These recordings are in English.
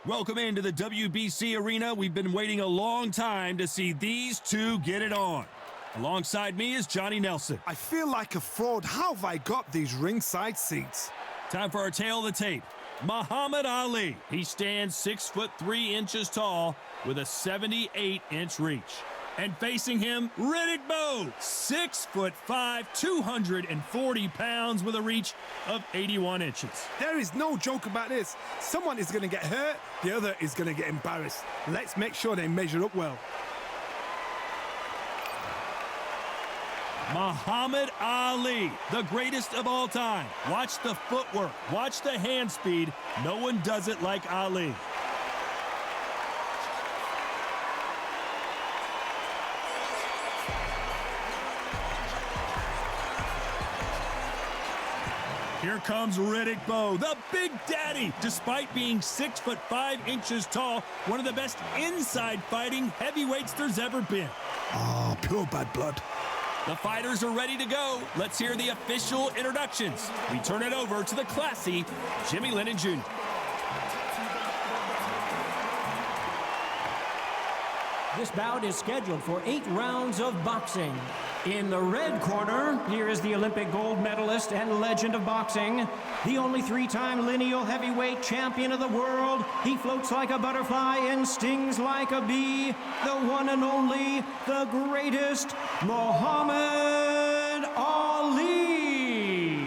Welcome into the WBC arena. We've been waiting a long time to see these two get it on. Alongside me is Johnny Nelson. I feel like a fraud. How have I got these ringside seats? Time for our tail of the tape. Muhammad Ali. He stands 6'3" tall with a 78-inch reach. And facing him, Riddick Bowe, 6'5", 240 pounds with a reach of 81 inches. There is no joke about this. Someone is going to get hurt, the other is going to get embarrassed. Let's make sure they measure up well. Muhammad Ali, the greatest of all time. Watch the footwork, watch the hand speed. No one does it like Ali. Here comes Riddick Bowe, the Big Daddy. Despite being 6'5" tall, one of the best inside fighting heavyweights there's ever been. Oh, pure bad blood. The fighters are ready to go. Let's hear the official introductions. We turn it over to the classy Jimmy Lennon Jr. This bout is scheduled for 8 rounds of boxing. In the red corner, here is the Olympic gold medalist and legend of boxing, the only 3-time lineal heavyweight champion of the world. He floats like a butterfly and stings like a bee. The one and only, the greatest, Muhammad Ali.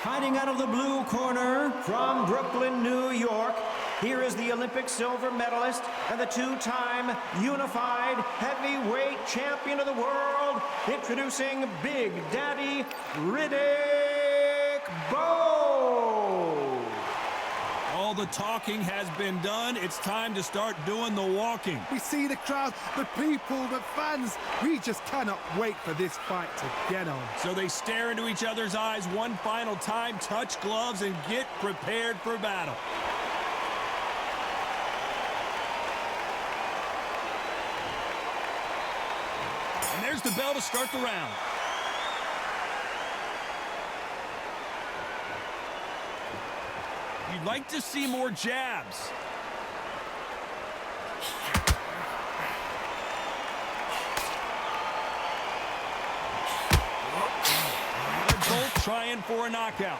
Fighting out of the blue corner from Brooklyn, New York, here is the Olympic silver medalist and the 2-time unified heavyweight champion of the world, introducing Big Daddy Riddick Bowe. All the talking has been done. It's time to start doing the walking. We see the crowd, the people, the fans. We just cannot wait for this fight to get on. So they stare into each other's eyes one final time, touch gloves, and get prepared for battle. And there's the bell to start the round. You'd like to see more jabs. They're both trying for a knockout.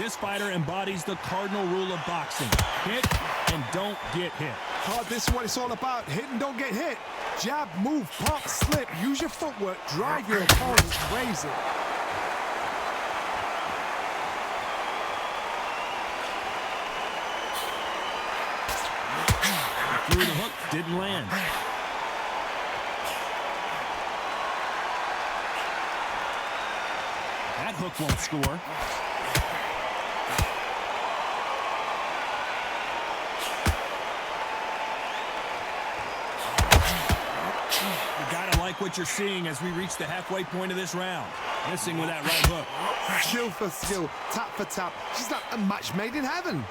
This fighter embodies the cardinal rule of boxing. Hit and don't get hit. Oh, this is what it's all about. Hit and don't get hit. Jab, move, pop, slip. Use your footwork. Drive your opponent crazy. Through the hook, didn't land. That hook won't score. What you're seeing as we reach the halfway point of this round. Missing with that right hook. Skill for skill, tap for tap. She's like a match made in heaven.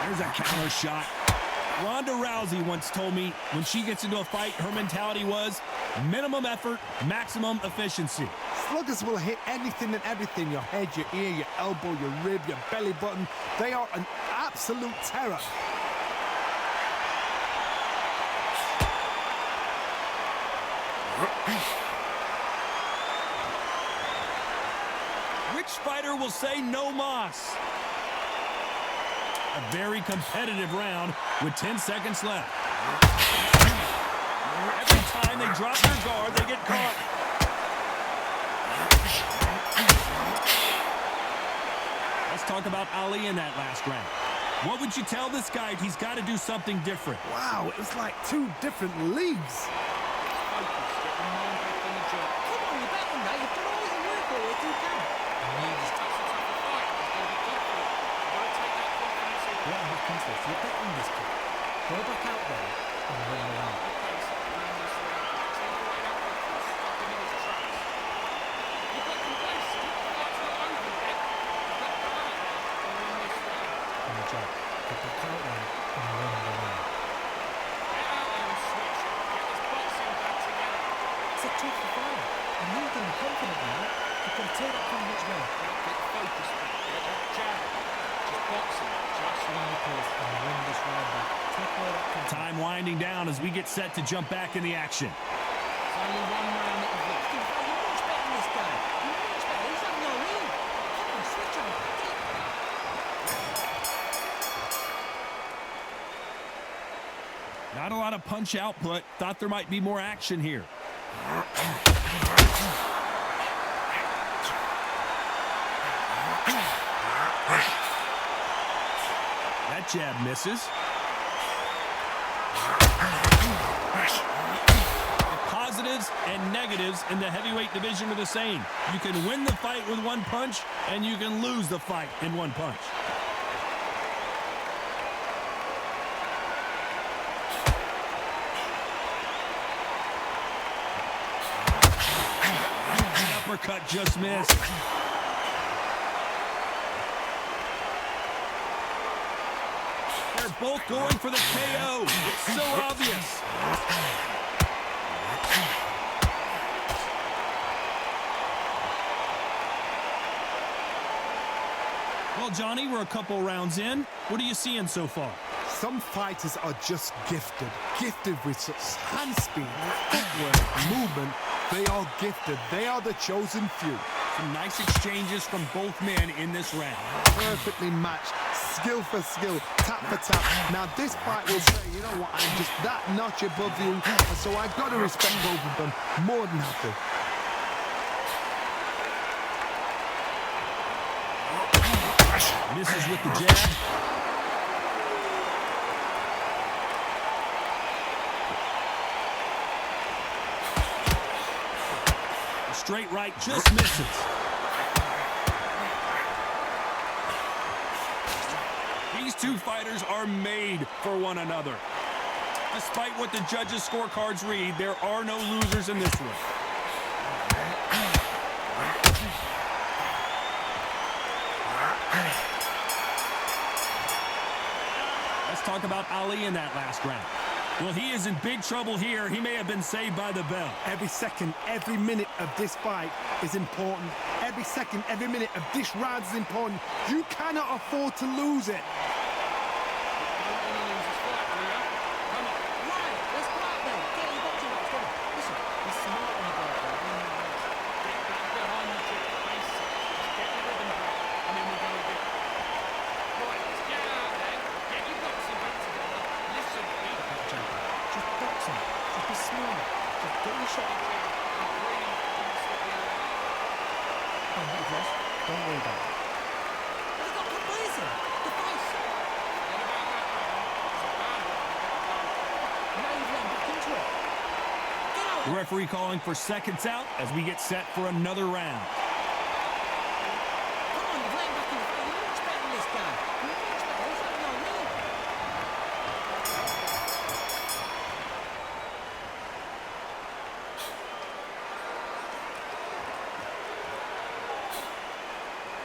There's a counter shot. Ronda Rousey once told me when she gets into a fight, her mentality was minimum effort, maximum efficiency. Sluggers will hit anything and everything. Your head, your ear, your elbow, your rib, your belly button. They are an absolute terror. Which fighter will say no mas? A very competitive round with 10 seconds left. Every time they drop their guard, they get caught. Let's talk about Ali in that last round. What would you tell this guy? He's got to do something different. Wow, it was like 2 different leagues. Go back out there and win the round. tough to fight. And you're getting confident now. You've got to take that confidence well. Get focused. Get that jab. Just boxing. Just Swing your pace and win this round back. Take away that confidence. Time winding down as we get set to jump back in the action. It's only one round that you've lost. You're much better than this guy. You're much better. He's having no lead. Come on, switch on. Not a lot of punch output. Thought there might be more action here. That jab misses. The positives and negatives in the heavyweight division are the same. You can win the fight with one punch, and you can lose the fight in one punch. Uppercut just missed. They're both going for the KO. It's so obvious. Well, Johnny, we're a couple rounds in. What are you seeing so far? Some fighters are just gifted with such hand speed, footwork, movement. They are gifted. They are the chosen few. Some nice exchanges from both men in this round. Perfectly matched, skill for skill, tap for tap. Now this fight will say, you know what, I'm just that notch above you, and so I've got to respect both of them more than happy. Misses with the jab. The straight right just misses. These two fighters are made for one another. Despite what the judges' scorecards read, there are no losers in this one. Let's talk about Ali in that last round. Well, he is in big trouble here. He may have been saved by the bell. Every second, every minute of this fight is important. Every second, every minute of this round is important. You cannot afford to lose it. Don't worry about it. He got complacent. The face. Now you've let him back into it. Get out. The referee calling for seconds out as we get set for another round. Come on, you've let him back in the fight. You're much better than this guy. You're much better. He's having no lead.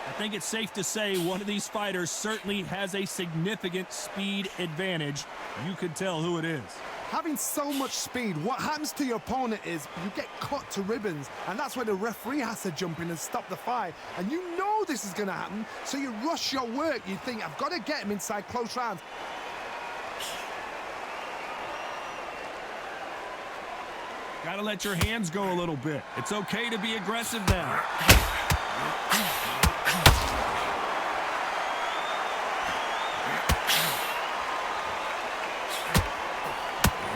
I think it's safe to say one of these fighters certainly has a significant speed advantage. You can tell who it is. Having so much speed, what happens to your opponent is you get cut to ribbons, and that's where the referee has to jump in and stop the fight. And you know this is going to happen, so you rush your work. You think, I've got to get him inside close rounds. Got to let your hands go a little bit. It's okay to be aggressive now.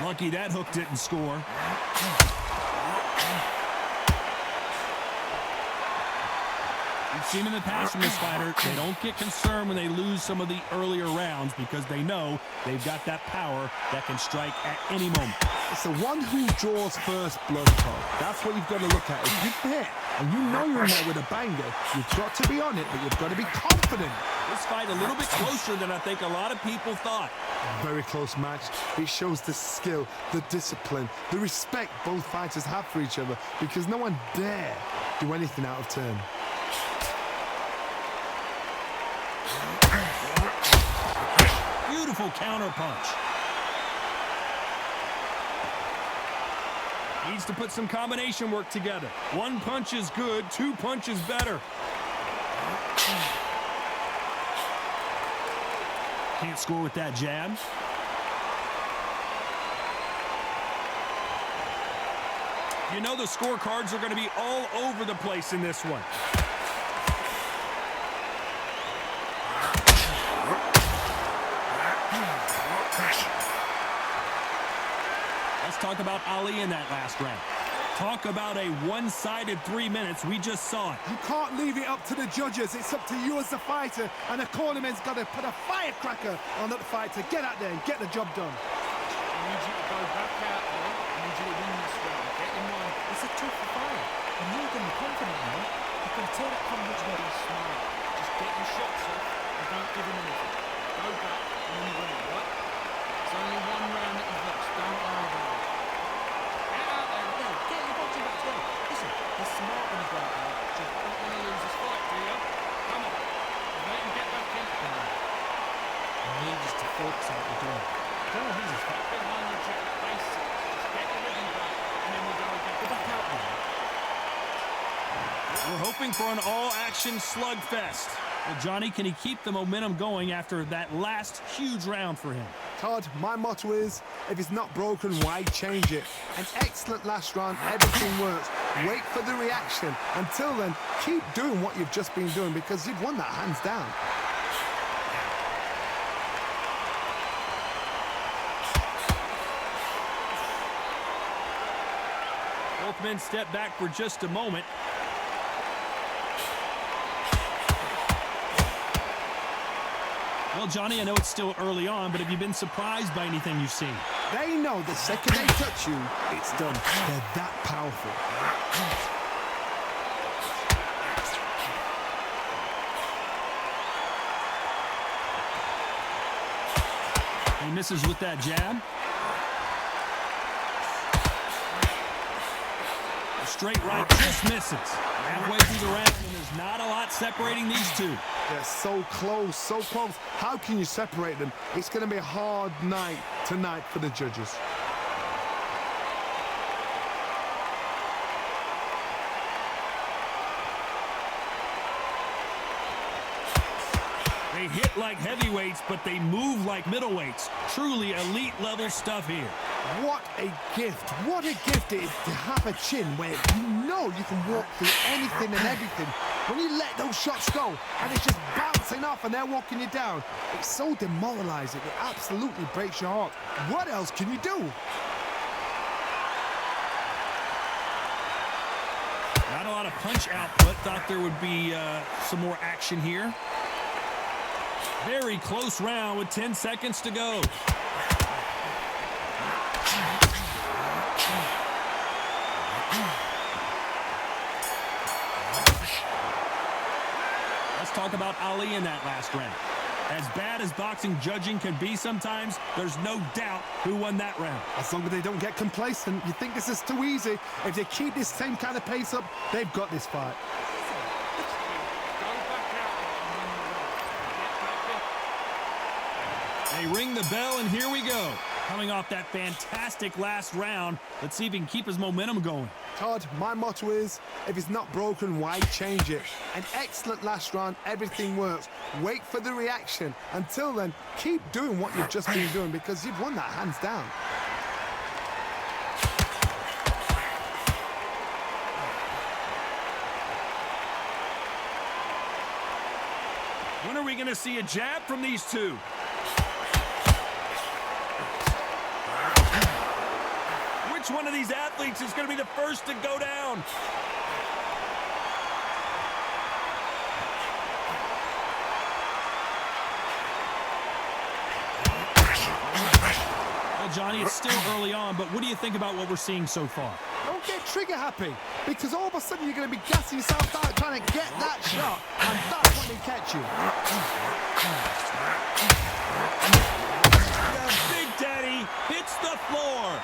Lucky that hook didn't score. We've seen in the past from this fighter, they don't get concerned when they lose some of the earlier rounds because they know they've got that power that can strike at any moment. It's the one who draws first blood, Todd. That's what you've got to look at. If you hit and you know you're in there with a banger, you've got to be on it, but you've got to be confident. This fight a little bit closer than I think a lot of people thought. Very close match. It shows the skill, the discipline, the respect both fighters have for each other because no one dare do anything out of turn. Beautiful counter punch. Needs to put some combination work together. One punch is good, two punches better. Can't score with that jab. You know the scorecards are going to be all over the place in this one. Let's talk about Ali in that last round. Talk about a one-sided 3 minutes. We just saw it. You can't leave it up to the judges. It's up to you as the fighter, and the cornerman's got to put a firecracker on that fight to get out there and get the job done. I need you to go back out there. I need you to win this round. Get in mind, it's a tough fight. And you're going to be confident now. You can tell that Conrad's very smart. Just get your shots off and don't give him anything. Go back and then you win it, right? It's only one round that you've lost. Don't worry about it. Get out there. Yeah, get your boxing back together. Listen, you're smart when you go out there. Just don't want to lose this fight, do you? Come on. Let him get back in. You need just to focus on what you're doing. Don't lose this fight. Behind your check basics. Just get your rhythm back and then we'll go again. Go back out there. We're hoping for an all-action slugfest. Well, Johnny, can he keep the momentum going after that last huge round for him? Todd, my motto is, if it's not broken, why change it? An excellent last round, everything works. Wait for the reaction. Until then, keep doing what you've just been doing because you've won that hands down. Both men step back for just a moment. Well, Johnny, I know it's still early on, but have you been surprised by anything you've seen? They know the second they touch you, it's done. They're that powerful. He misses with that jab. A straight right just misses. Halfway through the round, and there's not a lot separating these two. They're so close, so close. How can you separate them? It's going to be a hard night tonight for the judges. They hit like heavyweights, but they move like middleweights. Truly elite level stuff here. What a gift. What a gift it is to have a chin where you know you can walk through anything and everything. When you let those shots go and it's just bouncing off and they're walking you down, it's so demoralizing. It absolutely breaks your heart. What else can you do? Not a lot of punch output. Thought there would be some more action here. Very close round with 10 seconds to go. Let's talk about Ali in that last round. As bad as boxing judging can be sometimes, there's no doubt who won that round. As long as they don't get complacent, you think this is too easy. If they keep this same kind of pace up, they've got this fight. They ring the bell, and here we go. Coming off that fantastic last round, let's see if he can keep his momentum going. Todd, my motto is, if it's not broken, why change it? An excellent last round, everything works. Wait for the reaction. Until then, keep doing what you've just been doing because you've won that hands down. When are we going to see a jab from these two? Which one of these athletes is going to be the first to go down? Well, Johnny, it's still early on, but what do you think about what we're seeing so far? Don't get trigger happy because all of a sudden you're going to be gassing yourself out trying to get that shot, and that's when they catch you. The Big Daddy hits the floor.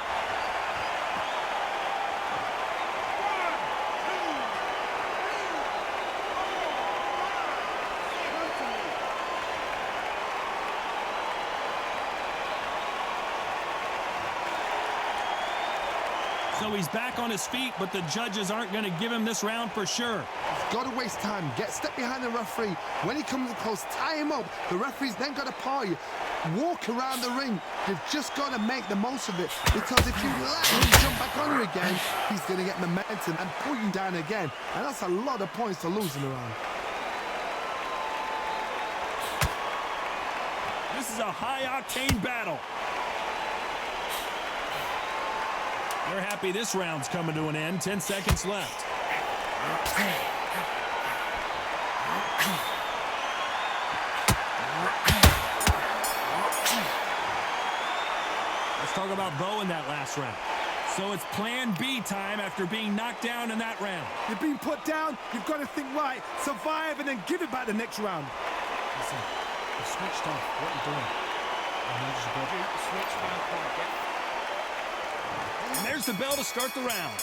So he's back on his feet, but the judges aren't going to give him this round for sure. Got to waste time. Step behind the referee. When he comes close, tie him up. The referee's then got to paw you. Walk around the ring. You've just got to make the most of it. Because if you let him jump back on you again, he's going to get momentum and pull you down again. And that's a lot of points to lose in a round. This is a high-octane battle. They're happy this round's coming to an end. 10 seconds left. Let's talk about Bo in that last round. So it's plan B time after being knocked down in that round. You've been put down. You've got to think right, survive, and then give it back the next round. Listen, you've switched off. What are you doing? Switch back. And there's the bell to start the round.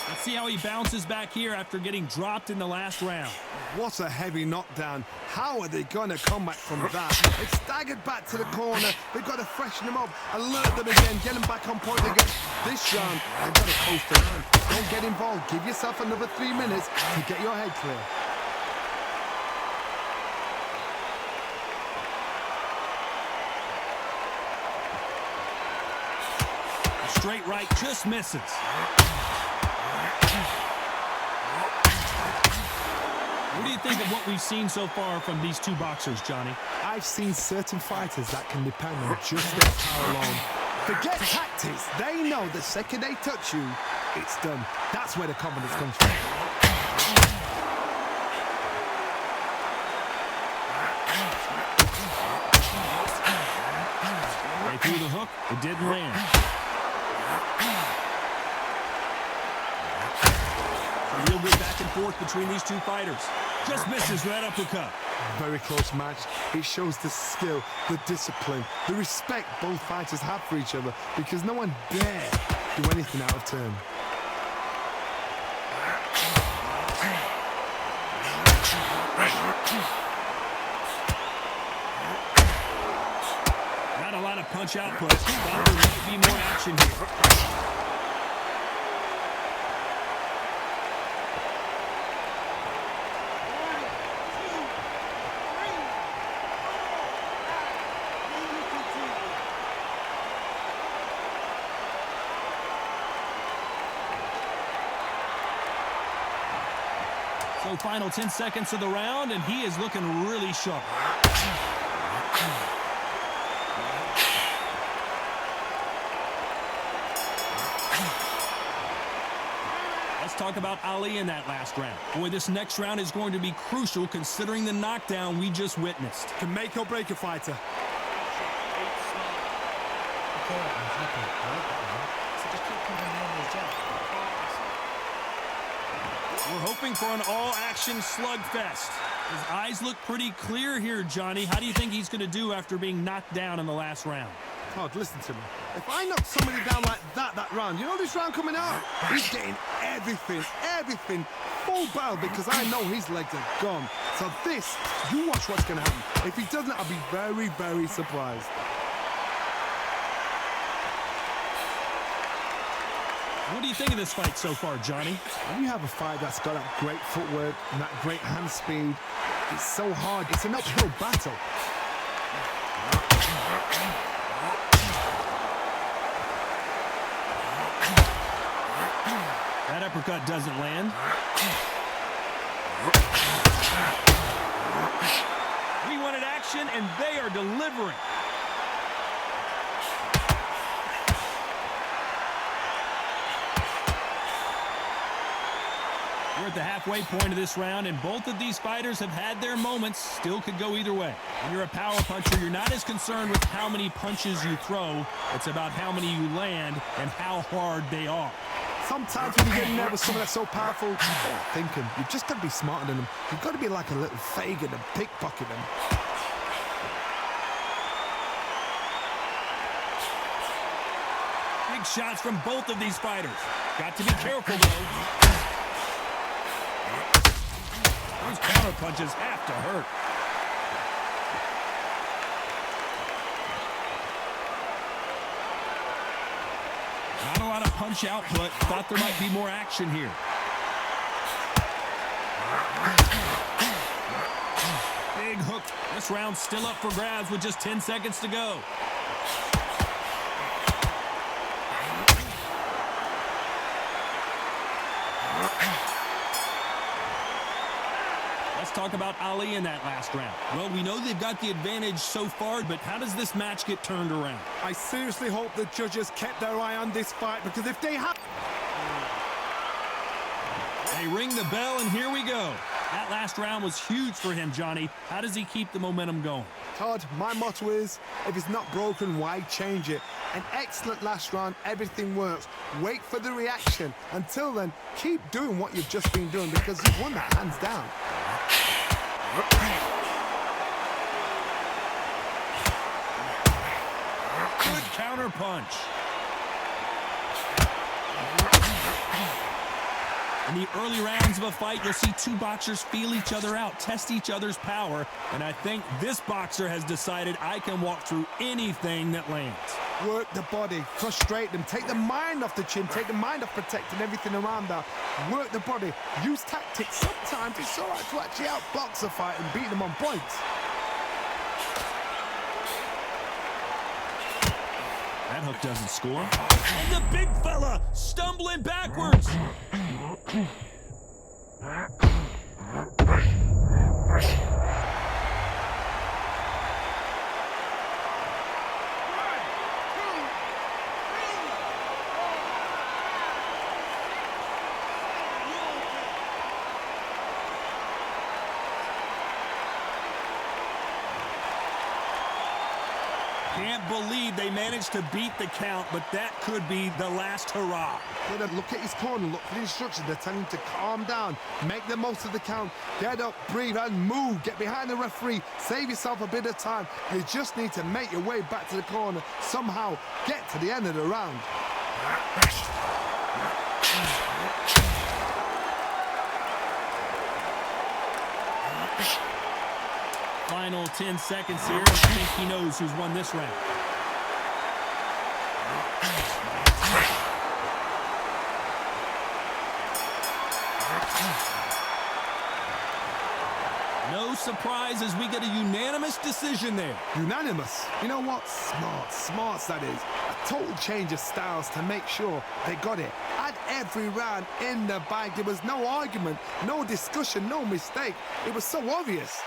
Let's see how he bounces back here after getting dropped in the last round. What a heavy knockdown. How are they going to come back from that? It's staggered back to the corner. They've got to freshen them up, alert them again, get them back on point again. This round, they've got to coast it. Don't get involved. Give yourself another 3 minutes to get your head clear. Straight right just misses. What do you think of what we've seen so far from these two boxers, Johnny? I've seen certain fighters that can depend on just their power alone. Forget tactics. They know the second they touch you, it's done. That's where the confidence comes from. Right through the hook. It didn't land. A real good back and forth between these two fighters. Just misses right uppercut. Very close match. It shows the skill, the discipline, the respect both fighters have for each other because no one dare do anything out of turn. Not a lot of punch output. Thought there might be more action here. So final 10 seconds of the round, and he is looking really sharp. Let's talk about Ali in that last round. Boy, this next round is going to be crucial considering the knockdown we just witnessed. Can make or break a fighter. We're hoping for an all-action slugfest. His eyes look pretty clear here, Johnny. How do you think he's going to do after being knocked down in the last round? Todd, listen to me. If I knock somebody down like that round, you know this round coming out? He's getting everything, full barrel because I know his legs are gone. So this, you watch what's going to happen. If he doesn't, I'll be very, very surprised. What do you think of this fight so far, Johnny? When you have a fight that's got that great footwork and that great hand speed, it's so hard. It's an uphill battle. That uppercut doesn't land. We wanted action, and they are delivering. We're at the halfway point of this round, and both of these fighters have had their moments. Still could go either way. When you're a power puncher, you're not as concerned with how many punches you throw. It's about how many you land and how hard they are. Sometimes when you get in there with someone that's so powerful, you're not thinking. You've just got to be smarter than them. You've got to be like a little Fagin and pickpocket them. Big shots from both of these fighters. Got to be careful, though. Those counter punches have to hurt. Not a lot of punch output. Thought there might be more action here. Big hook. This round's still up for grabs with just 10 seconds to go. Let's talk about Ali in that last round. Well, we know they've got the advantage so far, but how does this match get turned around? I seriously hope the judges kept their eye on this fight, because if they have... They ring the bell, and here we go. That last round was huge for him, Johnny. How does he keep the momentum going? Todd, my motto is, if it's not broken, why change it? An excellent last round, everything works. Wait for the reaction. Until then, keep doing what you've just been doing, because you've won that hands down. Good counter punch. In the early rounds of a fight, you'll see two boxers feel each other out, test each other's power, and I think this boxer has decided I can walk through anything that lands. Work the body, frustrate them, take the mind off the chin, take the mind off protecting everything around that. Work the body, use tactics. Sometimes it's all right to actually outbox a fight and beat them on points. That hook doesn't score. And the big fella stumbling backwards. Can't believe they managed to beat the count, but that could be the last hurrah. Gotta look at his corner, look for the instructions. They're telling him to calm down, make the most of the count, get up, breathe, and move. Get behind the referee, save yourself a bit of time. You just need to make your way back to the corner, somehow get to the end of the round. Final 10 seconds here, and I think he knows who's won this round. No surprise as we get a unanimous decision there. Unanimous. You know what? Smarts that is. A total change of styles to make sure they got it. Had every round in the bag. There was no argument, no discussion, no mistake. It was so obvious.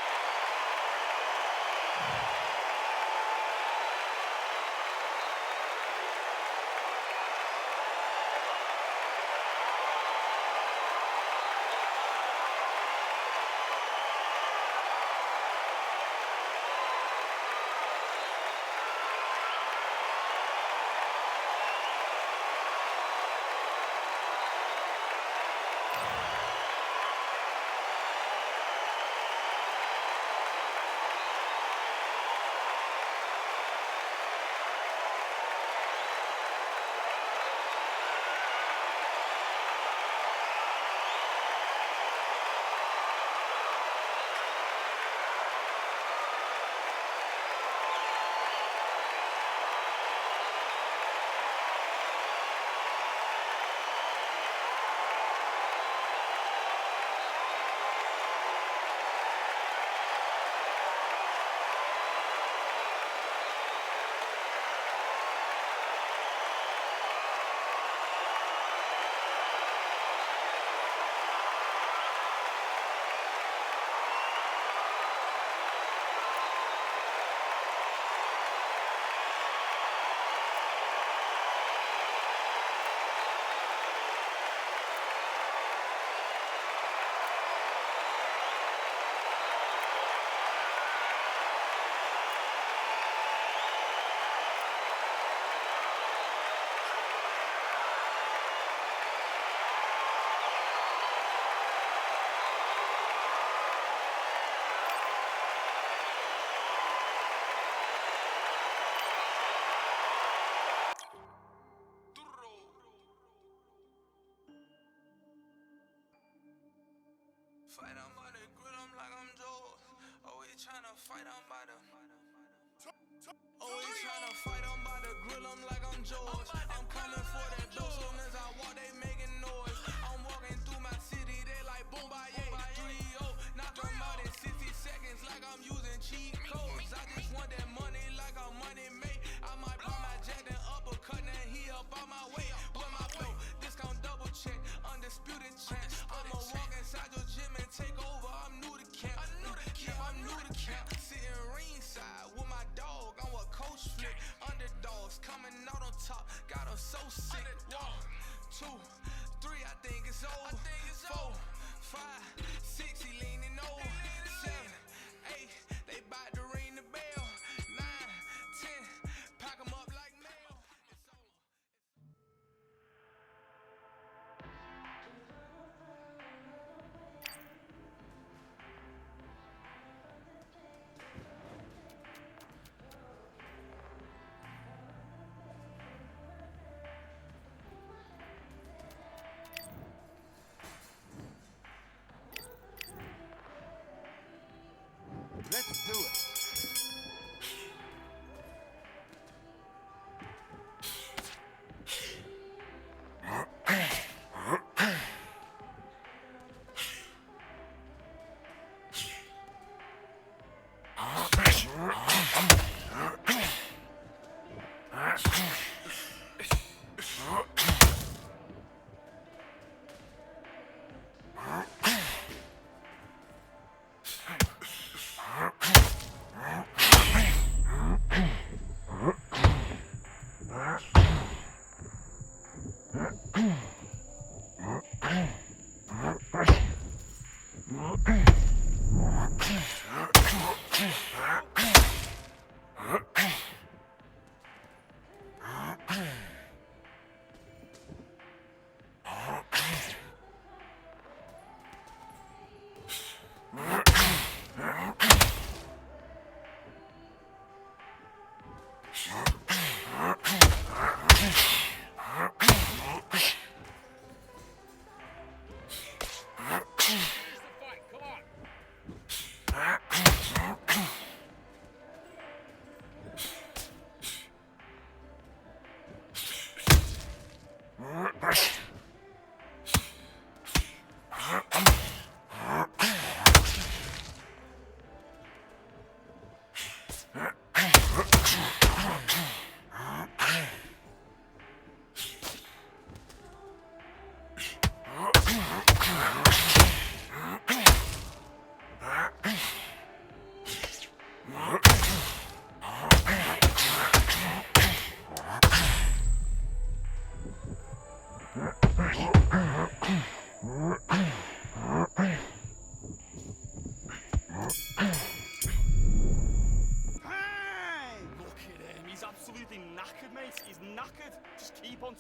Fight on by the grill, I'm like I'm Joe. Always tryna fight on by the. Always tryna fight on by the grill, I'm like I'm George. I'm coming for that dough, so do it.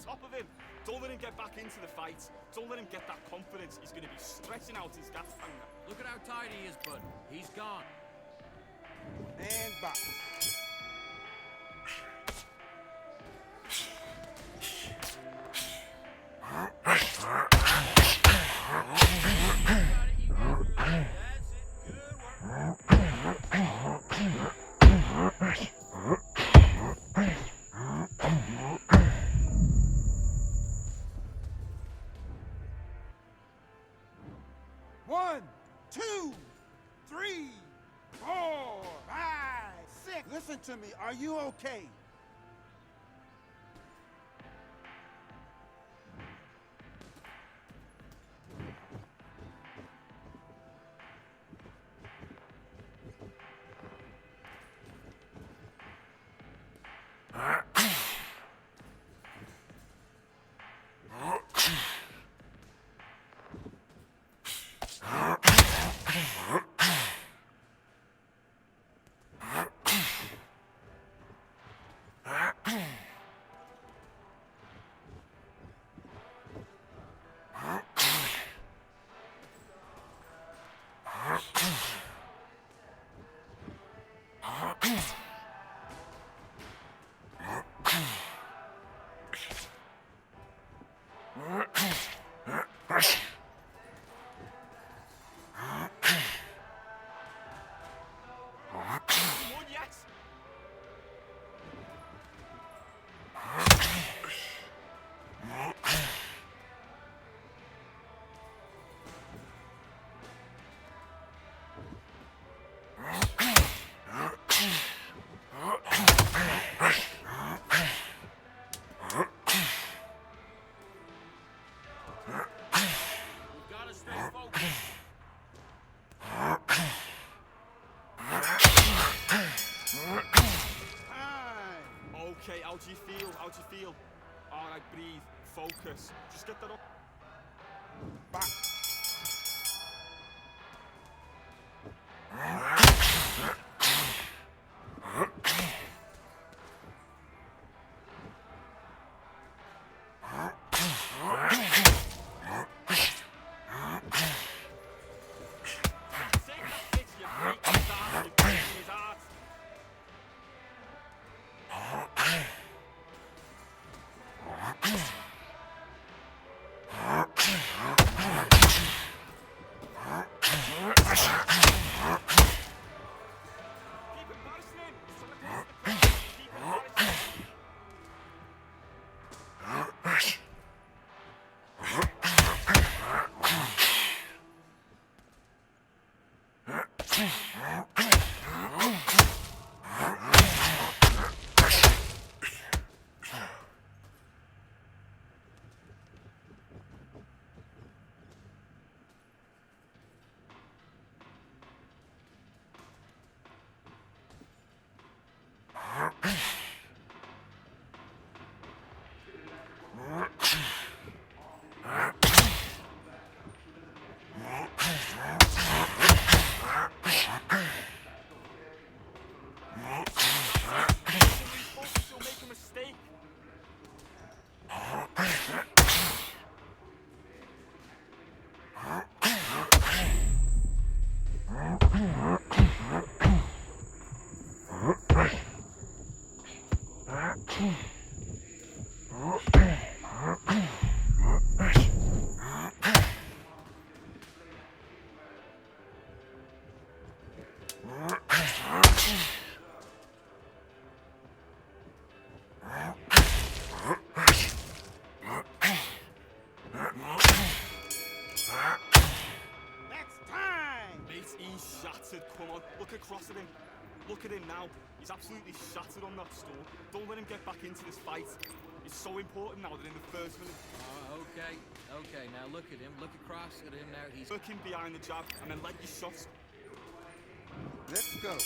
top of him. Don't let him get back into the fight. Don't let him get that confidence. He's going to be stretching out his gas tank. Look at how tight he is, bud. He's gone. And box. One, two, three, 4, 5, 6. Listen to me. Are you okay? Okay, how do you feel? How do you feel? Alright, breathe, focus. Just get that up. Back. He's shattered, come on, look across at him. Look at him now, he's absolutely shattered on that stool. Don't let him get back into this fight. It's so important now that in the first minute... Okay, now look at him, look across at him now. He's working behind the jab and then let your shots... Let's go.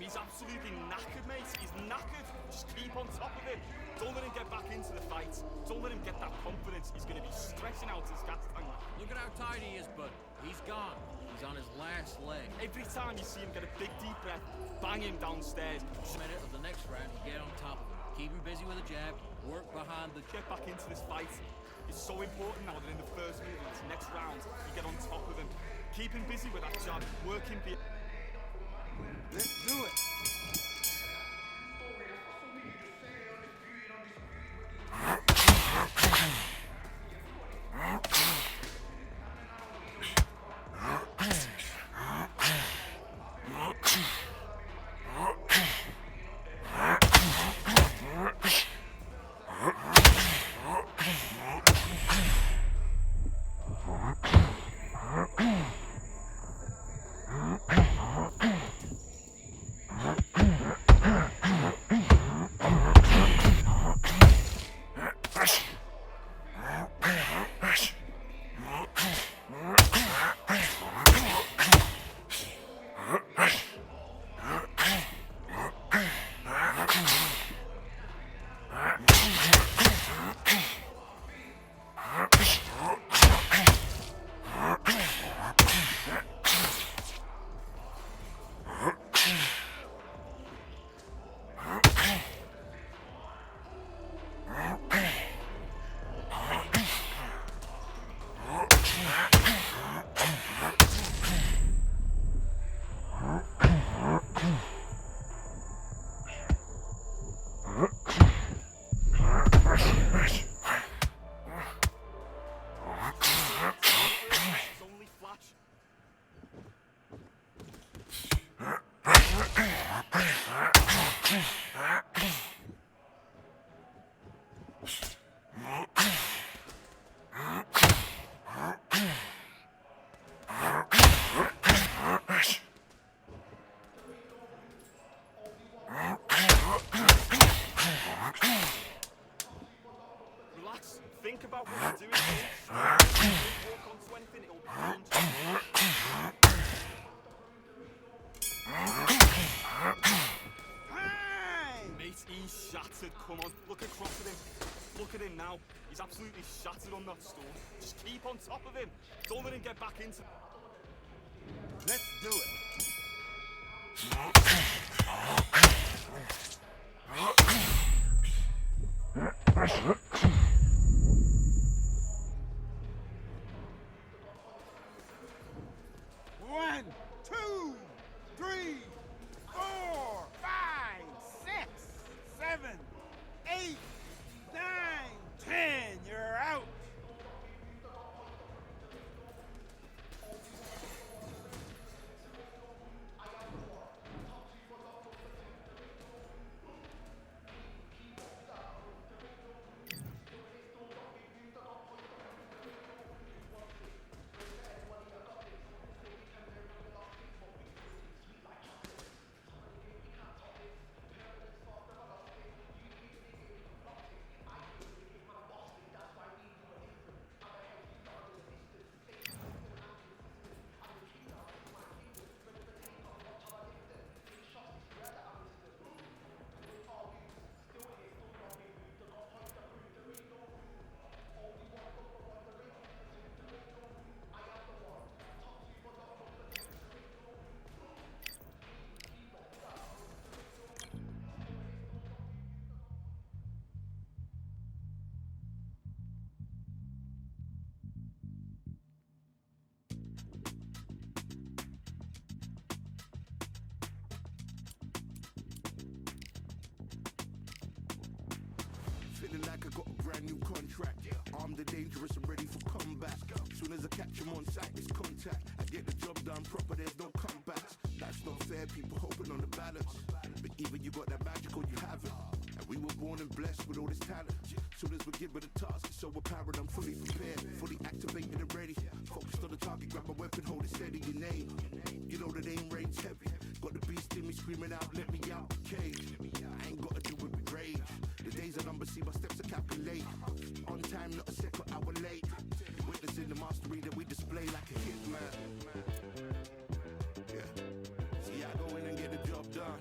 Absolutely knackered, mate. He's knackered. Just keep on top of him. Don't let him get back into the fight. Don't let him get that confidence. He's going to be stretching out his gas tank. Look at how tight he is, bud. He's gone. He's on his last leg. Every time you see him get a big deep breath, bang him downstairs. A minute of the next round, you get on top of him. Keep him busy with a jab. Work behind the... Get back into this fight. It's so important now that in the first minute of this next round, you get on top of him. Keep him busy with that jab. Work him... Let's do it. shattered. Come on, look across at him. Look at him now. He's absolutely shattered on that stone. Just keep on top of him. Don't let him get back into... Let's do it. One, two, three, 4, 5, 6, 7, 8, 9, 10. You're out. Feeling like I got a brand new contract. Armed and dangerous and ready for combat. Soon as I catch him on sight, it's contact. I get the job done proper, there's no comebacks. That's not fair, people hoping on the balance. But even you got that magical, you have it. And we were born and blessed with all this talent. Soon as we give it a task, it's so apparent I'm fully prepared, fully activated and ready. Focused on the target, grab my weapon, hold it steady, your name. You know that aim range heavy. Got the beast in me screaming out, let me out the cage. I ain't gotta do it with rage. The days are numbered, see my steps are calculate. On time, not a second hour late. Witnessing the mastery that we display like a hitman. Yeah. See, I go in and get the job done.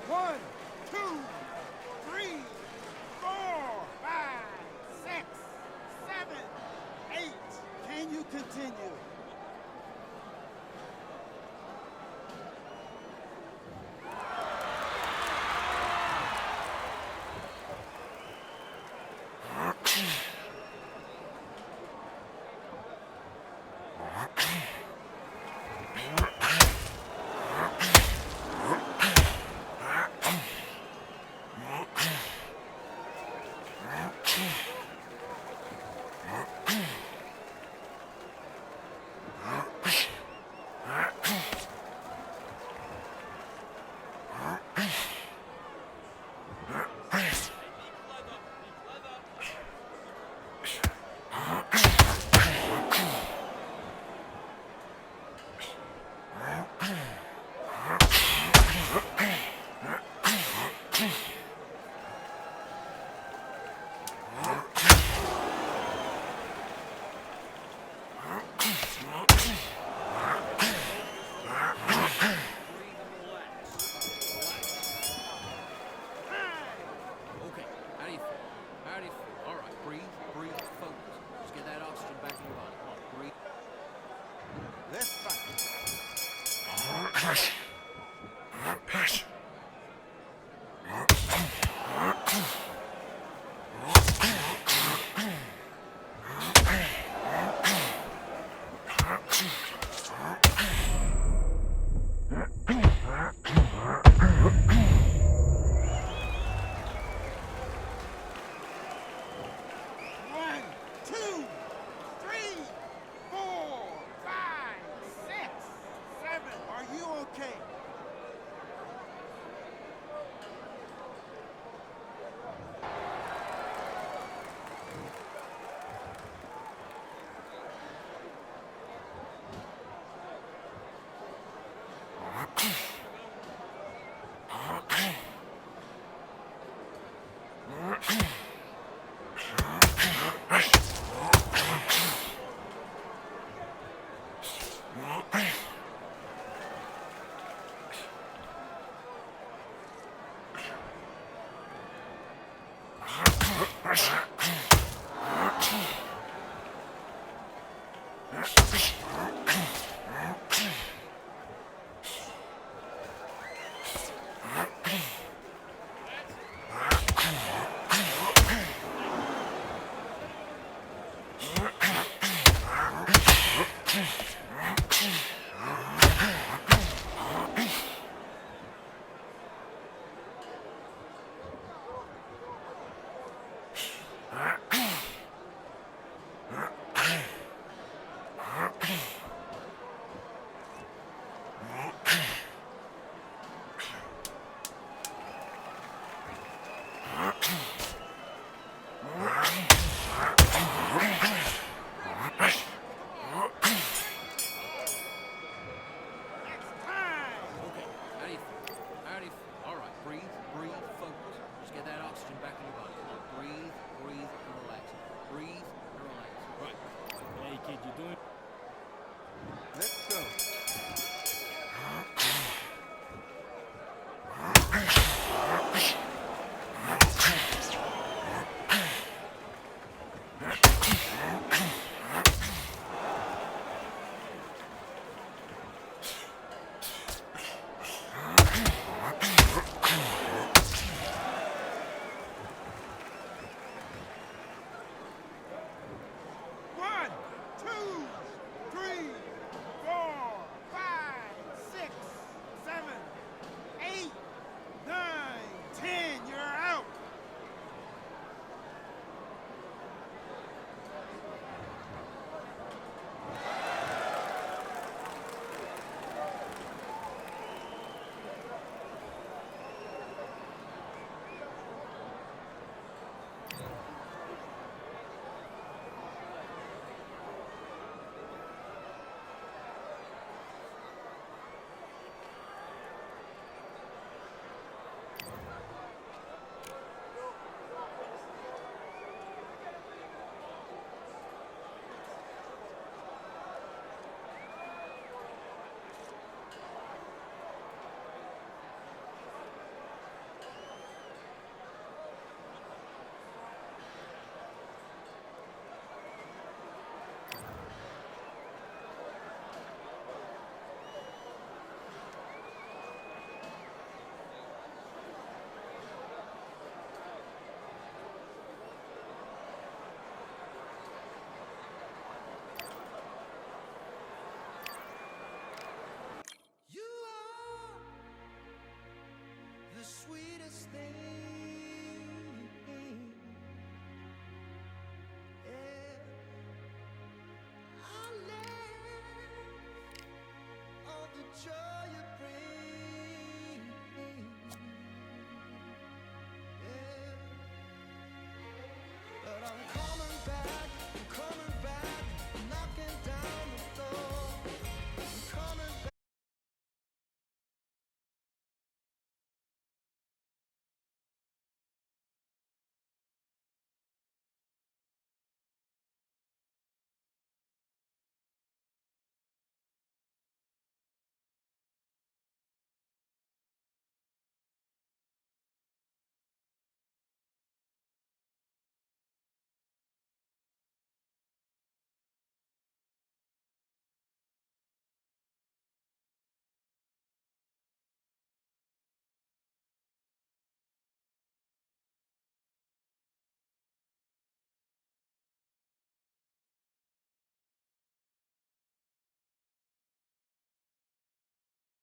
One, two, three, four, five, six, seven, eight. Can you continue? Okay, how do you feel? How do you feel? All right, breathe, focus. Just get that oxygen back in your body. Come on, breathe. Let's fight. One, two, three, four, five, six, seven. Are you okay? Pressure.